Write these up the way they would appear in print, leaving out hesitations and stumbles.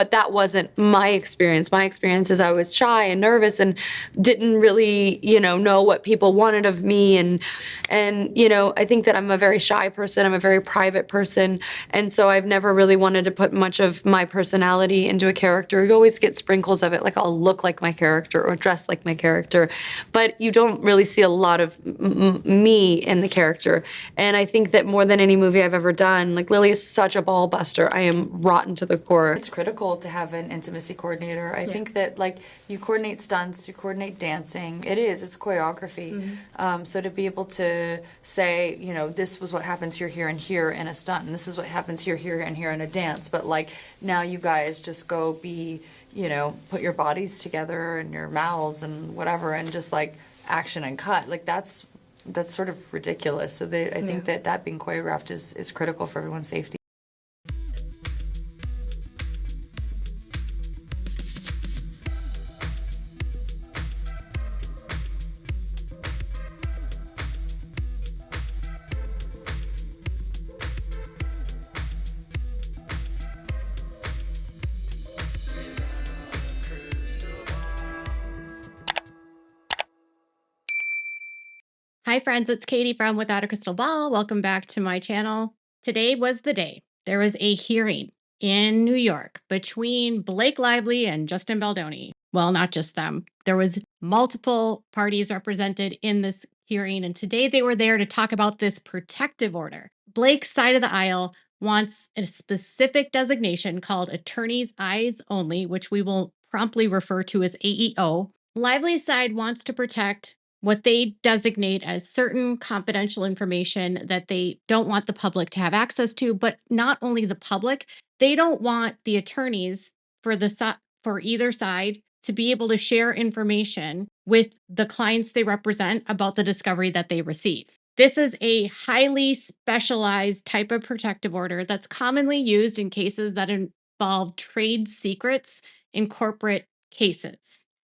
But that wasn't my experience. My experience is I was shy and nervous and didn't really, know what people wanted of me. And I think that I'm a very shy person. I'm a very private person. And so I've never really wanted to put much of my personality into a character. You always get sprinkles of it, like I'll look like my character or dress like my character, but you don't really see a lot of me in the character. And I think that more than any movie I've ever done, like Lily is such a ball buster. I am rotten to the core. It's critical to have an intimacy coordinator. I think that like you coordinate stunts, you coordinate dancing. It's choreography. So to be able to say, this was what happens here, here, and here in a stunt, and this is what happens here, here, and here in a dance. But like now you guys just go be, put your bodies together and your mouths and whatever, and just like action and cut. Like that's sort of ridiculous. So I think that being choreographed is critical for everyone's safety. Hi friends, it's Katie from Without a Crystal Ball. Welcome back to my channel. Today was the day. There was a hearing in New York between Blake Lively and Justin Baldoni. Well, not just them. There was multiple parties represented in this hearing, and today they were there to talk about this protective order. Blake's side of the aisle wants a specific designation called Attorney's Eyes Only, which we will promptly refer to as AEO. Lively's side wants to protect what they designate as certain confidential information that they don't want the public to have access to, but not only the public, they don't want the attorneys for either side to be able to share information with the clients they represent about the discovery that they receive. This is a highly specialized type of protective order that's commonly used in cases that involve trade secrets in corporate cases.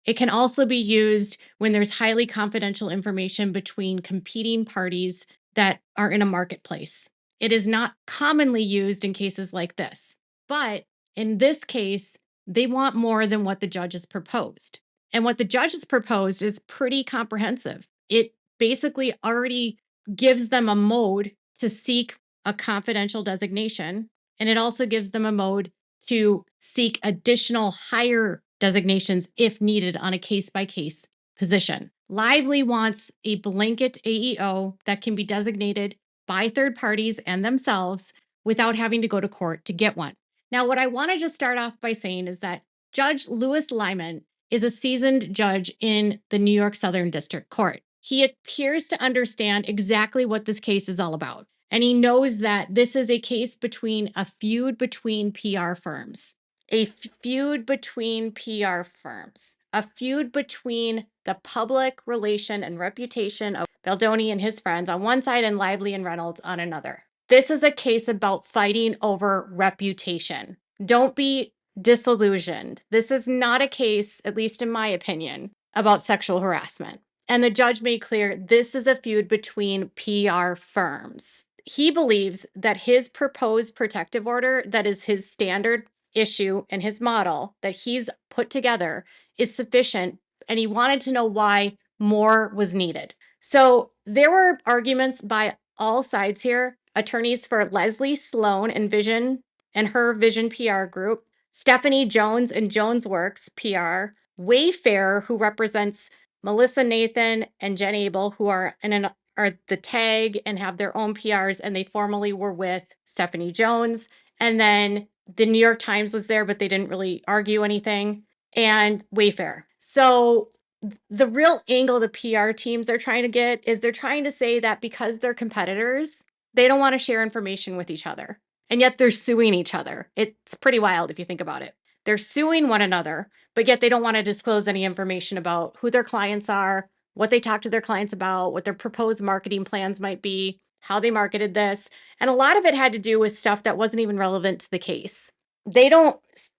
It can also be used when there's highly confidential information between competing parties that are in a marketplace. It is not commonly used in cases like this, but in this case, they want more than what the judge has proposed. And what the judge has proposed is pretty comprehensive. It basically already gives them a mode to seek a confidential designation, and it also gives them a mode to seek additional higher designations if needed on a case-by-case position. Lively wants a blanket AEO that can be designated by third parties and themselves without having to go to court to get one. Now, what I want to just start off by saying is that Judge Louis Lyman is a seasoned judge in the New York Southern District Court. He appears to understand exactly what this case is all about. And he knows that this is a case between a feud between PR firms. A feud between PR firms. A feud between the public relation and reputation of Baldoni and his friends on one side and Lively and Reynolds on another. This is a case about fighting over reputation. Don't be disillusioned. This is not a case, at least in my opinion, about sexual harassment. And the judge made clear this is a feud between PR firms. He believes that his proposed protective order, that is his standard issue and his model that he's put together, is sufficient, and he wanted to know why more was needed. So there were arguments by all sides here. Attorneys for Leslie Sloan and her Vision PR group, Stephanie Jones and Jones Works PR, Wayfair, who represents Melissa Nathan and Jen Abel, who are the tag and have their own PRs, and they formerly were with Stephanie Jones. And then the New York Times was there, but they didn't really argue anything, and Wayfair. So the real angle the PR teams are trying to get is they're trying to say that because they're competitors, they don't want to share information with each other. And yet they're suing each other. It's pretty wild if you think about it. They're suing one another, but yet they don't want to disclose any information about who their clients are, what they talk to their clients about, what their proposed marketing plans might be, how they marketed this. And a lot of it had to do with stuff that wasn't even relevant to the case.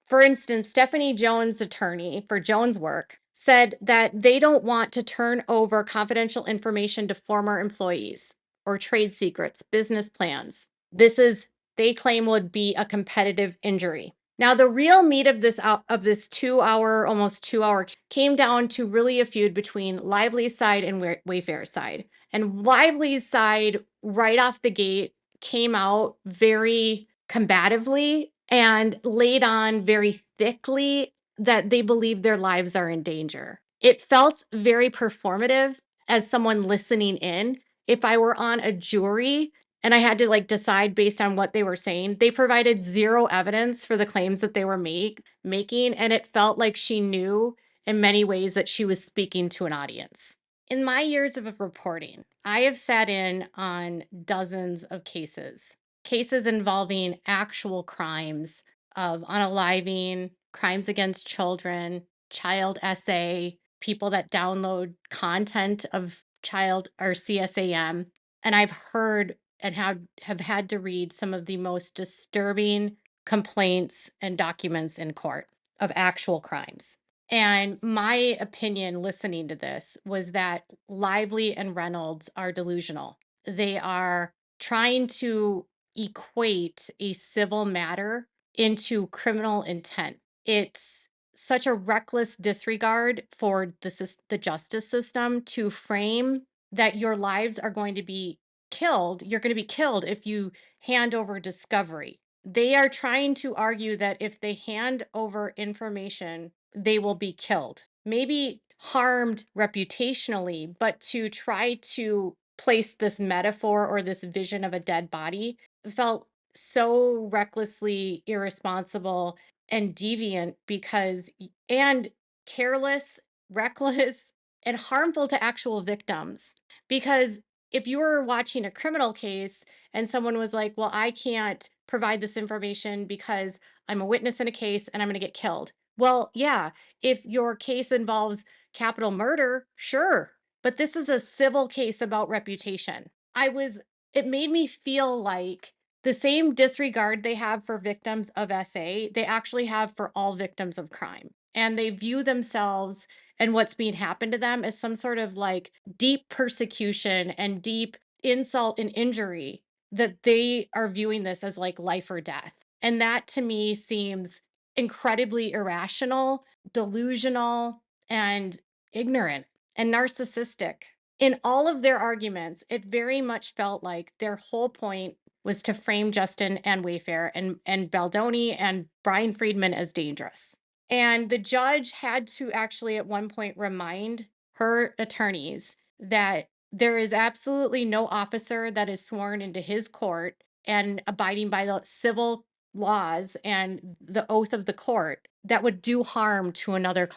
For instance, Stephanie Jones' attorney for Jones Work said that they don't want to turn over confidential information to former employees or trade secrets, business plans. They claim would be a competitive injury. Now, the real meat of this 2 hour, almost 2 hour, came down to really a feud between Lively's side and Wayfair's side. And Lively's side, right off the gate, came out very combatively and laid on very thickly that they believe their lives are in danger. It felt very performative as someone listening in. If I were on a jury, and I had to, like, decide based on what they were saying. They provided 0 evidence for the claims that they were making, and it felt like she knew in many ways that she was speaking to an audience. In my years of reporting, I have sat in on dozens of cases involving actual crimes of unaliving, crimes against children, child SA, people that download content of child or CSAM, and I've heard and have had to read some of the most disturbing complaints and documents in court of actual crimes. And my opinion listening to this was that Lively and Reynolds are delusional. They are trying to equate a civil matter into criminal intent. It's such a reckless disregard for the justice system to frame that your lives are going to be killed. You're going to be killed if you hand over discovery. They are trying to argue that if they hand over information, they will be killed. Maybe harmed reputationally, but to try to place this metaphor or this vision of a dead body felt so recklessly irresponsible and deviant and careless, reckless, and harmful to actual victims. Because if you were watching a criminal case and someone was like, well, I can't provide this information because I'm a witness in a case and I'm going to get killed. Well, yeah, if your case involves capital murder, sure. But this is a civil case about reputation. It made me feel like the same disregard they have for victims of SA, they actually have for all victims of crime. And they view themselves and what's being happened to them as some sort of like deep persecution and deep insult and injury, that they are viewing this as like life or death. And that to me seems incredibly irrational, delusional, and ignorant and narcissistic. In all of their arguments, it very much felt like their whole point was to frame Justin and Wayfair and Baldoni and Brian Friedman as dangerous. And the judge had to actually at one point remind her attorneys that there is absolutely no officer that is sworn into his court and abiding by the civil laws and the oath of the court that would do harm to another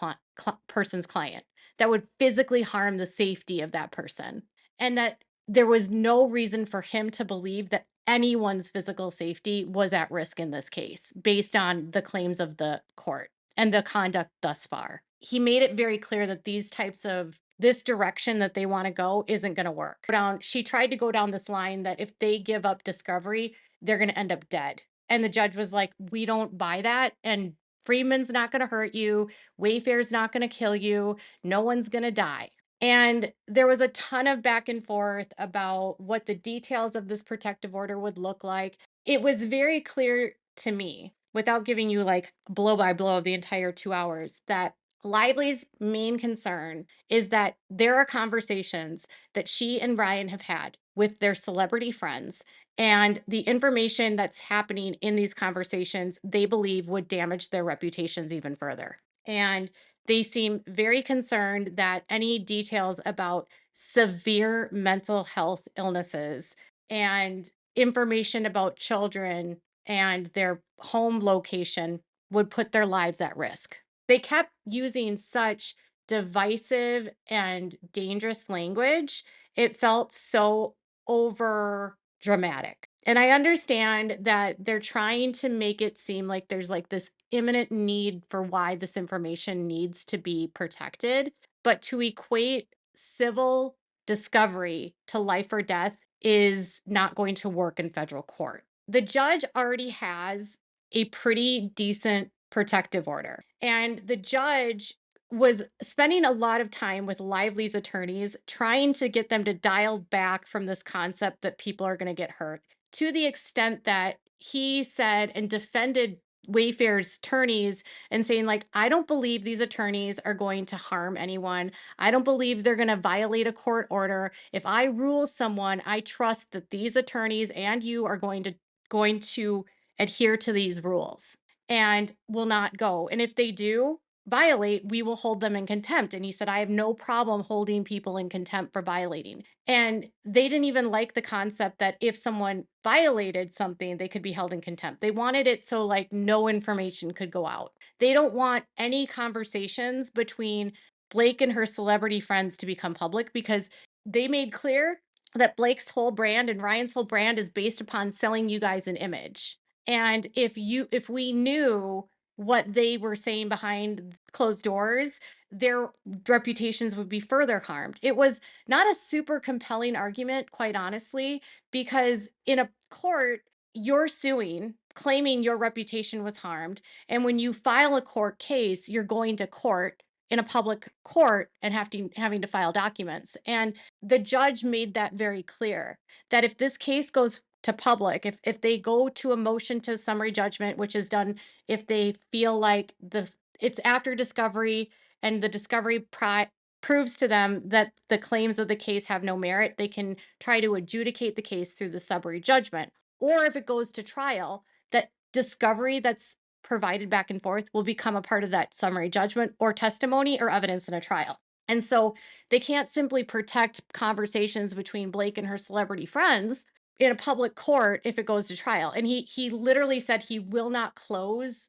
person's client, that would physically harm the safety of that person. And that there was no reason for him to believe that anyone's physical safety was at risk in this case based on the claims of the court and the conduct thus far. He made it very clear that this direction that they want to go isn't going to work. She tried to go down this line that if they give up discovery, they're going to end up dead. And the judge was like, we don't buy that. And Freeman's not going to hurt you. Wayfair's not going to kill you. No one's going to die. And there was a ton of back and forth about what the details of this protective order would look like. It was very clear to me, without giving you like blow by blow of the entire 2 hours, that Lively's main concern is that there are conversations that she and Ryan have had with their celebrity friends, and the information that's happening in these conversations, they believe would damage their reputations even further. And they seem very concerned that any details about severe mental health illnesses and information about children and their home location would put their lives at risk. They kept using such divisive and dangerous language. It felt so over dramatic. And I understand that they're trying to make it seem like there's like this imminent need for why this information needs to be protected, but to equate civil discovery to life or death is not going to work in federal court. The judge already has a pretty decent protective order, and the judge was spending a lot of time with Lively's attorneys trying to get them to dial back from this concept that people are going to get hurt, to the extent that he said and defended Wayfair's attorneys and saying, like, I don't believe these attorneys are going to harm anyone. I don't believe they're going to violate a court order. If I rule someone, I trust that these attorneys and you are going to adhere to these rules and will not go. And if they do violate, we will hold them in contempt. And he said, I have no problem holding people in contempt for violating. And they didn't even like the concept that if someone violated something, they could be held in contempt. They wanted it so like no information could go out. They don't want any conversations between Blake and her celebrity friends to become public because they made clear that Blake's whole brand and Ryan's whole brand is based upon selling you guys an image. And if we knew what they were saying behind closed doors, their reputations would be further harmed. It was not a super compelling argument, quite honestly, because in a court, you're suing, claiming your reputation was harmed. And when you file a court case, you're going to court in a public court and having to file documents. And the judge made that very clear that if this case goes to public, if they go to a motion to summary judgment, which is done if they feel like it's after discovery and the discovery proves to them that the claims of the case have no merit, they can try to adjudicate the case through the summary judgment. Or if it goes to trial, that discovery that's provided back and forth will become a part of that summary judgment or testimony or evidence in a trial. And so they can't simply protect conversations between Blake and her celebrity friends in a public court if it goes to trial. And he literally said he will not close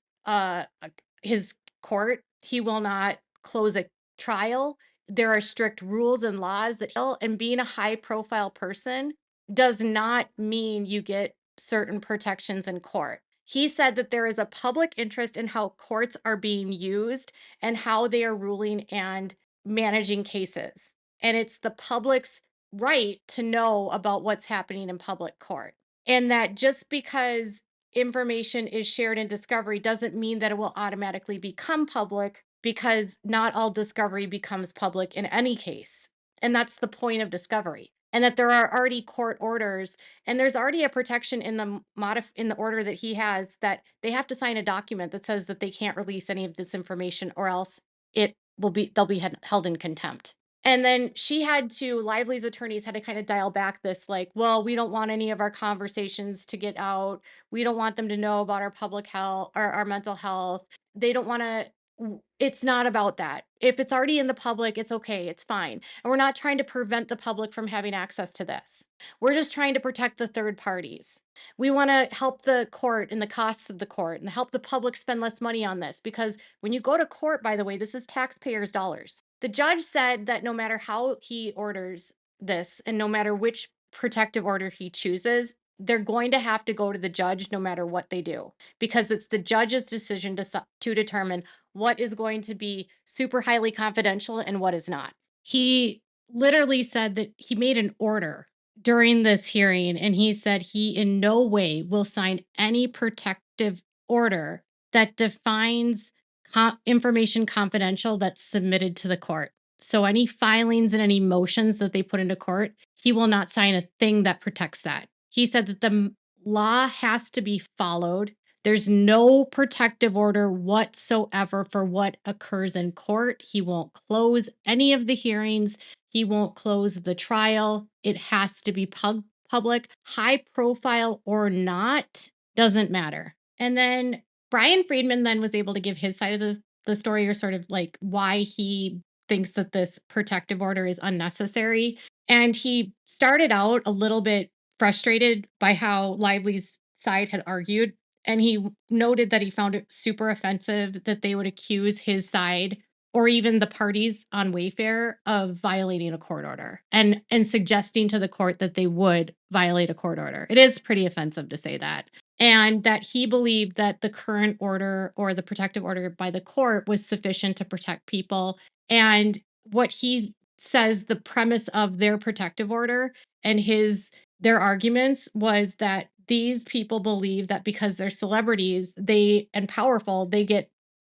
his court. He will not close a trial. There are strict rules and laws and being a high profile person does not mean you get certain protections in court. He said that there is a public interest in how courts are being used and how they are ruling and managing cases. And it's the public's right to know about what's happening in public court. And that just because information is shared in discovery doesn't mean that it will automatically become public because not all discovery becomes public in any case. And that's the point of discovery. And that there are already court orders and there's already a protection in in the order that he has that they have to sign a document that says that they can't release any of this information or else they'll be held in contempt. And then Lively's attorneys had to kind of dial back this, like, well, we don't want any of our conversations to get out. We don't want them to know about our public health or our mental health. They don't want to, it's not about that. If it's already in the public, it's okay, it's fine. And we're not trying to prevent the public from having access to this. We're just trying to protect the third parties. We want to help the court and the costs of the court and help the public spend less money on this because when you go to court, by the way, this is taxpayers' dollars. The judge said that no matter how he orders this and no matter which protective order he chooses, they're going to have to go to the judge no matter what they do because it's the judge's decision to determine what is going to be super highly confidential and what is not. He literally said that he made an order during this hearing and he said he in no way will sign any protective order that defines information confidential that's submitted to the court. So any filings and any motions that they put into court, he will not sign a thing that protects that. He said that the law has to be followed. There's no protective order whatsoever for what occurs in court. He won't close any of the hearings. He won't close the trial. It has to be public, high profile or not, doesn't matter. And then Brian Friedman then was able to give his side of the story or sort of like why he thinks that this protective order is unnecessary. And he started out a little bit frustrated by how Lively's side had argued. And he noted that he found it super offensive that they would accuse his side or even the parties on Wayfair of violating a court order and suggesting to the court that they would violate a court order. It is pretty offensive to say that. And that he believed that the current order or the protective order by the court was sufficient to protect people. And what he says the premise of their protective order and their arguments was that these people believe that because they're celebrities, and powerful,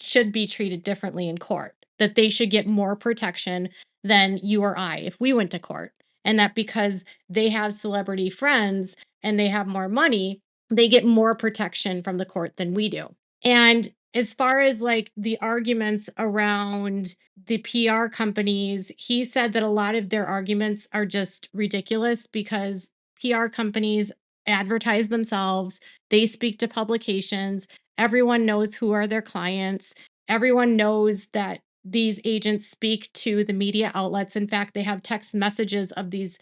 should be treated differently in court, that they should get more protection than you or I if we went to court. And that because they have celebrity friends and they have more money, they get more protection from the court than we do. And as far as like the arguments around the PR companies, he said that a lot of their arguments are just ridiculous because PR companies advertise themselves, they speak to publications, everyone knows who are their clients, everyone knows that these agents speak to the media outlets. In fact, they have text messages of these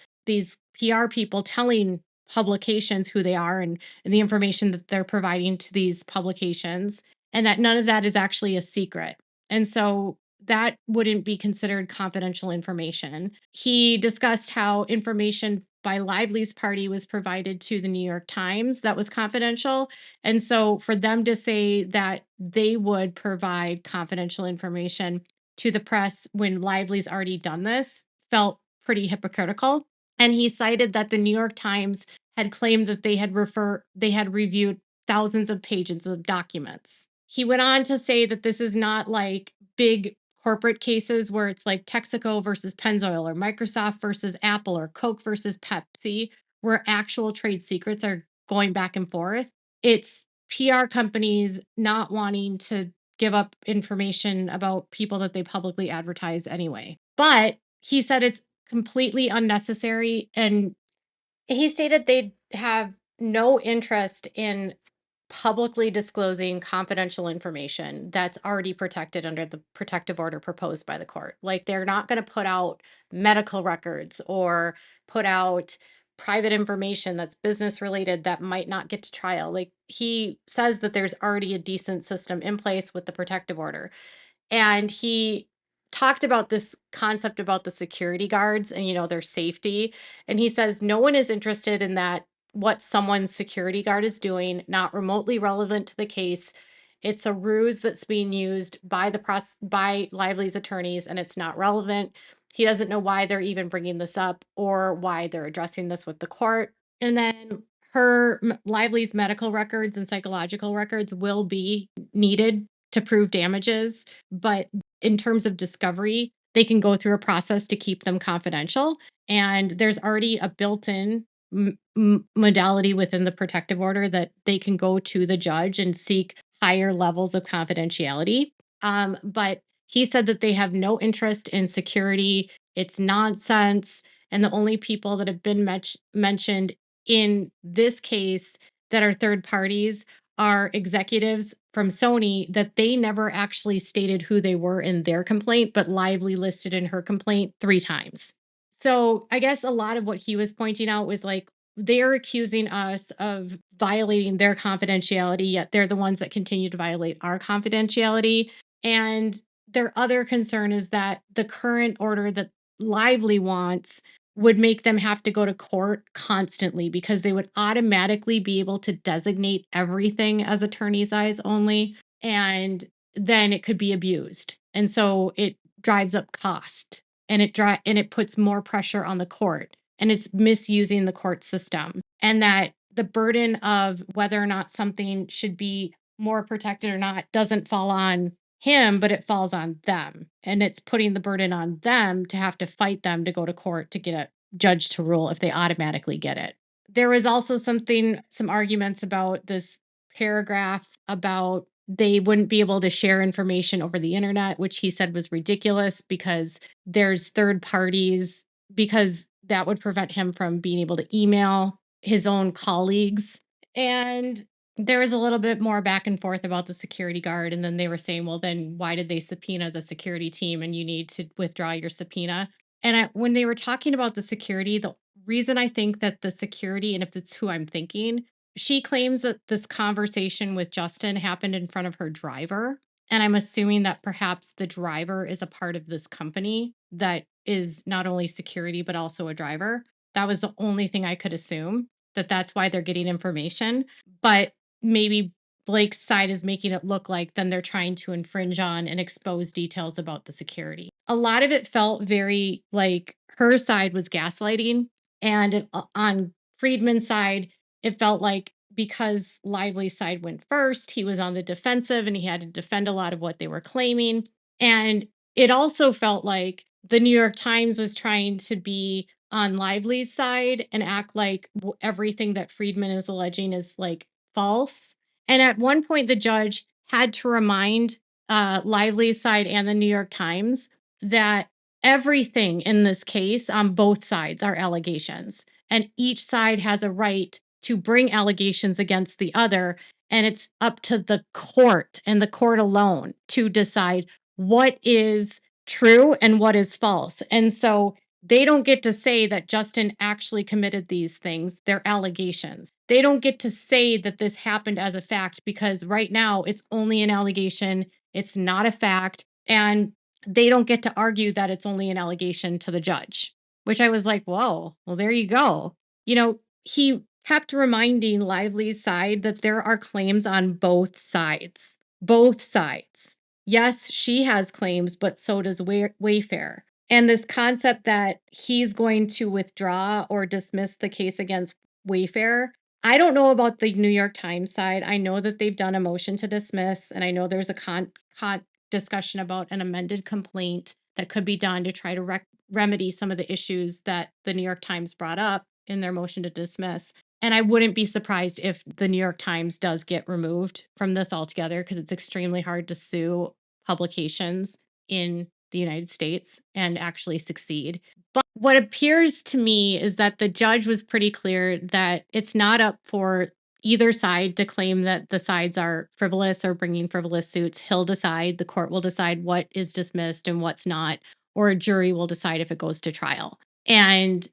PR people telling publications who they are and the information that they're providing to these publications, and that none of that is actually a secret. And so that wouldn't be considered confidential information. He discussed how information by Lively's party was provided to the New York Times that was confidential. And so for them to say that they would provide confidential information to the press when Lively's already done this felt pretty hypocritical. And he cited that the New York Times had claimed that they had reviewed thousands of pages of documents. He went on to say that this is not like big corporate cases where it's like Texaco versus Pennzoil or Microsoft versus Apple or Coke versus Pepsi, where actual trade secrets are going back and forth. It's PR companies not wanting to give up information about people that they publicly advertise anyway. But he said it's completely unnecessary, and he stated they'd have no interest in publicly disclosing confidential information that's already protected under the protective order proposed by the court. Like, they're not going to put out medical records or put out private information that's business related that might not get to trial. Like, he says that there's already a decent system in place with the protective order. And he talked about this concept about the security guards and, their safety. And he says no one is interested in that, what someone's security guard is doing, not remotely relevant to the case. It's a ruse that's being used by by Lively's attorneys, and it's not relevant. He doesn't know why they're even bringing this up or why they're addressing this with the court. And then Lively's medical records and psychological records will be needed to prove damages, but in terms of discovery, they can go through a process to keep them confidential, and there's already a built-in modality within the protective order that they can go to the judge and seek higher levels of confidentiality. But he said that they have no interest in security. It's nonsense, and the only people that have been mentioned in this case that are third parties are executives from Sony that they never actually stated who they were in their complaint, but Lively listed in her complaint 3 times. So, I guess a lot of what he was pointing out was like, they're accusing us of violating their confidentiality, yet they're the ones that continue to violate our confidentiality. And their other concern is that the current order that Lively wants would make them have to go to court constantly because they would automatically be able to designate everything as attorney's eyes only, and then it could be abused. And so it drives up cost, and it puts more pressure on the court, and it's misusing the court system. And that the burden of whether or not something should be more protected or not doesn't fall on him, but it falls on them. And it's putting the burden on them to have to fight them to go to court to get a judge to rule if they automatically get it. There was also some arguments about this paragraph about they wouldn't be able to share information over the internet, which he said was ridiculous because there's third parties, because that would prevent him from being able to email his own colleagues. And there was a little bit more back and forth about the security guard, and then they were saying, "Well, then why did they subpoena the security team, and you need to withdraw your subpoena?" And when they were talking about the security, the reason I think that the security, and if it's who I'm thinking, she claims that this conversation with Justin happened in front of her driver, and I'm assuming that perhaps the driver is a part of this company that is not only security, but also a driver. That was the only thing I could assume, that that's why they're getting information. But maybe Blake's side is making it look like then they're trying to infringe on and expose details about the security. A lot of it felt very like her side was gaslighting, and on Friedman's side, it felt like because Lively's side went first, he was on the defensive and he had to defend a lot of what they were claiming. And it also felt like the New York Times was trying to be on Lively's side and act like everything that Friedman is alleging is like false. And at one point, the judge had to remind Lively's side and the New York Times that everything in this case on both sides are allegations, and each side has a right to bring allegations against the other. And it's up to the court and the court alone to decide what is true and what is false. And so they don't get to say that Justin actually committed these things. They're allegations. They don't get to say that this happened as a fact because right now it's only an allegation. It's not a fact. And they don't get to argue that it's only an allegation to the judge, which I was like, whoa, well, there you go. He kept reminding Lively's side that there are claims on both sides. Both sides. Yes, she has claims, but so does Wayfair. And this concept that he's going to withdraw or dismiss the case against Wayfair, I don't know about the New York Times side. I know that they've done a motion to dismiss, and I know there's a discussion about an amended complaint that could be done to try to remedy some of the issues that the New York Times brought up in their motion to dismiss. And I wouldn't be surprised if the New York Times does get removed from this altogether because it's extremely hard to sue publications in the United States and actually succeed. But what appears to me is that the judge was pretty clear that it's not up for either side to claim that the sides are frivolous or bringing frivolous suits. He'll decide, the court will decide what is dismissed and what's not, or a jury will decide if it goes to trial. And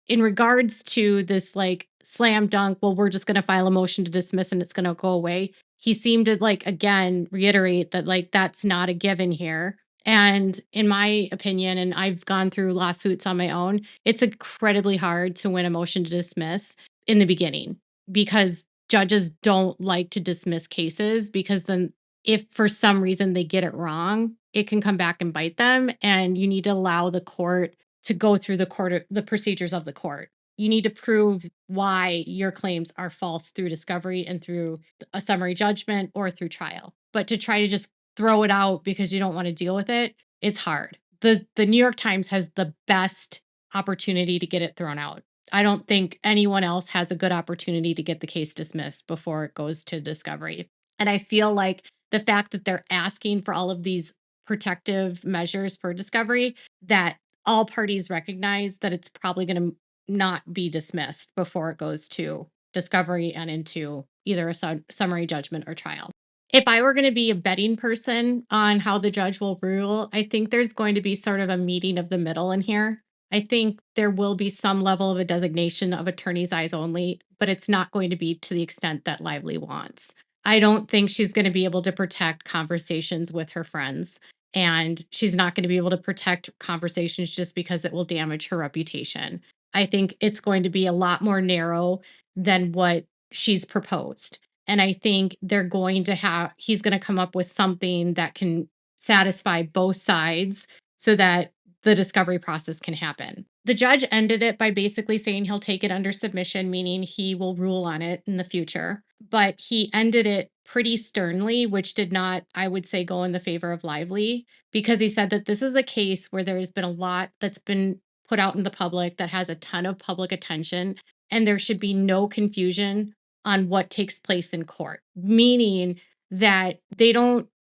in regards to this like slam dunk, well, we're just going to file a motion to dismiss and it's going to go away. He seemed to like, again, reiterate that like that's not a given here. And in my opinion, and I've gone through lawsuits on my own, it's incredibly hard to win a motion to dismiss in the beginning because judges don't like to dismiss cases because then if for some reason they get it wrong, it can come back and bite them. And you need to allow the court to go through the procedures of the court. You need to prove why your claims are false through discovery and through a summary judgment or through trial. But to try to just throw it out because you don't want to deal with it, it's hard. The New York Times has the best opportunity to get it thrown out. I don't think anyone else has a good opportunity to get the case dismissed before it goes to discovery. And I feel like the fact that they're asking for all of these protective measures for discovery, that all parties recognize that it's probably going to not be dismissed before it goes to discovery and into either a summary judgment or trial. If I were going to be a betting person on how the judge will rule, I think there's going to be sort of a meeting of the middle in here. I think there will be some level of a designation of attorney's eyes only, but it's not going to be to the extent that Lively wants. I don't think she's going to be able to protect conversations with her friends, and she's not going to be able to protect conversations just because it will damage her reputation. I think it's going to be a lot more narrow than what she's proposed. And I think he's going to come up with something that can satisfy both sides so that the discovery process can happen. The judge ended it by basically saying he'll take it under submission, meaning he will rule on it in the future. But he ended it pretty sternly, which did not, I would say, go in the favor of Lively, because he said that this is a case where there's been a lot that's been put out in the public that has a ton of public attention, and there should be no confusion on what takes place in court, meaning that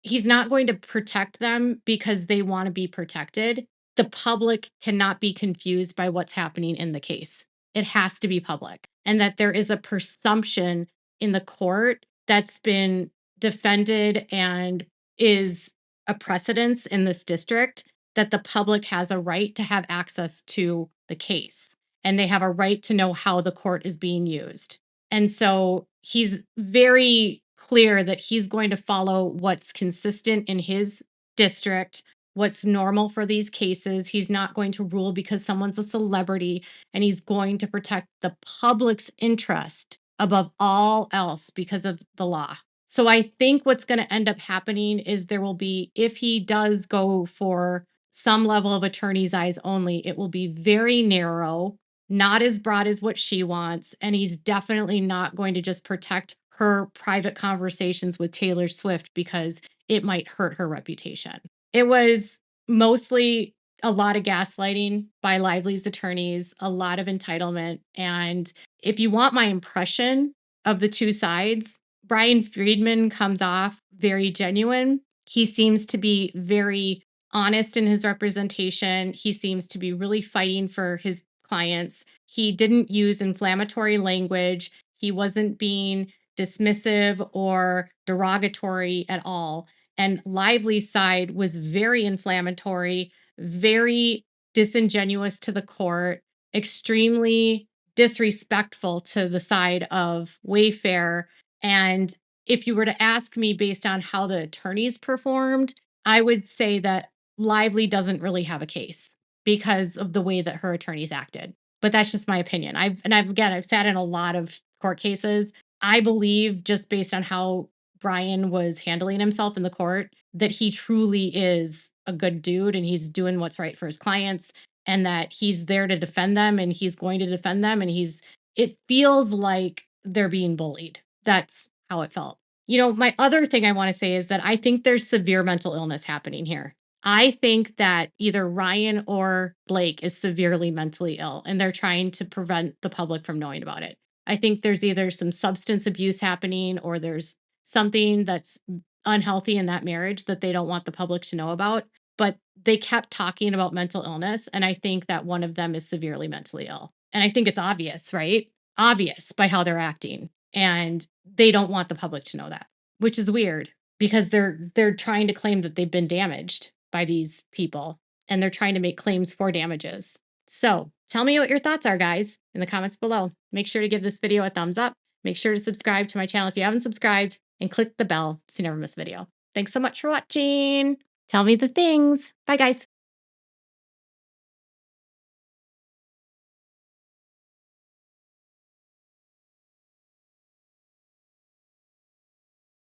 he's not going to protect them because they want to be protected. The public cannot be confused by what's happening in the case. It has to be public. And that there is a presumption in the court that's been defended and is a precedence in this district that the public has a right to have access to the case and they have a right to know how the court is being used. And so he's very clear that he's going to follow what's consistent in his district, what's normal for these cases. He's not going to rule because someone's a celebrity, and he's going to protect the public's interest above all else because of the law. So I think what's going to end up happening is there will be, if he does go for some level of attorney's eyes only, it will be very narrow, not as broad as what she wants. And he's definitely not going to just protect her private conversations with Taylor Swift because it might hurt her reputation. It was mostly a lot of gaslighting by Lively's attorneys, a lot of entitlement. And if you want my impression of the two sides, Brian Friedman comes off very genuine. He seems to be very honest in his representation. He seems to be really fighting for his clients. He didn't use inflammatory language. He wasn't being dismissive or derogatory at all. And Lively's side was very inflammatory, very disingenuous to the court, extremely disrespectful to the side of Wayfair. And if you were to ask me based on how the attorneys performed, I would say that Lively doesn't really have a case because of the way that her attorneys acted. But that's just my opinion. I've sat in a lot of court cases. I believe just based on how Brian was handling himself in the court that he truly is a good dude and he's doing what's right for his clients and that he's there to defend them and he's going to defend them and it feels like they're being bullied. That's how it felt. My other thing I want to say is that I think there's severe mental illness happening here. I think that either Ryan or Blake is severely mentally ill and they're trying to prevent the public from knowing about it. I think there's either some substance abuse happening or there's something that's unhealthy in that marriage that they don't want the public to know about. But they kept talking about mental illness. And I think that one of them is severely mentally ill. And I think it's obvious, right? Obvious by how they're acting. And they don't want the public to know that, which is weird because they're trying to claim that they've been damaged by these people and they're trying to make claims for damages. So tell me what your thoughts are, guys, in the comments below. Make sure to give this video a thumbs up. Make sure to subscribe to my channel if you haven't subscribed and click the bell so you never miss a video. Thanks so much for watching. Tell me the things. Bye, guys.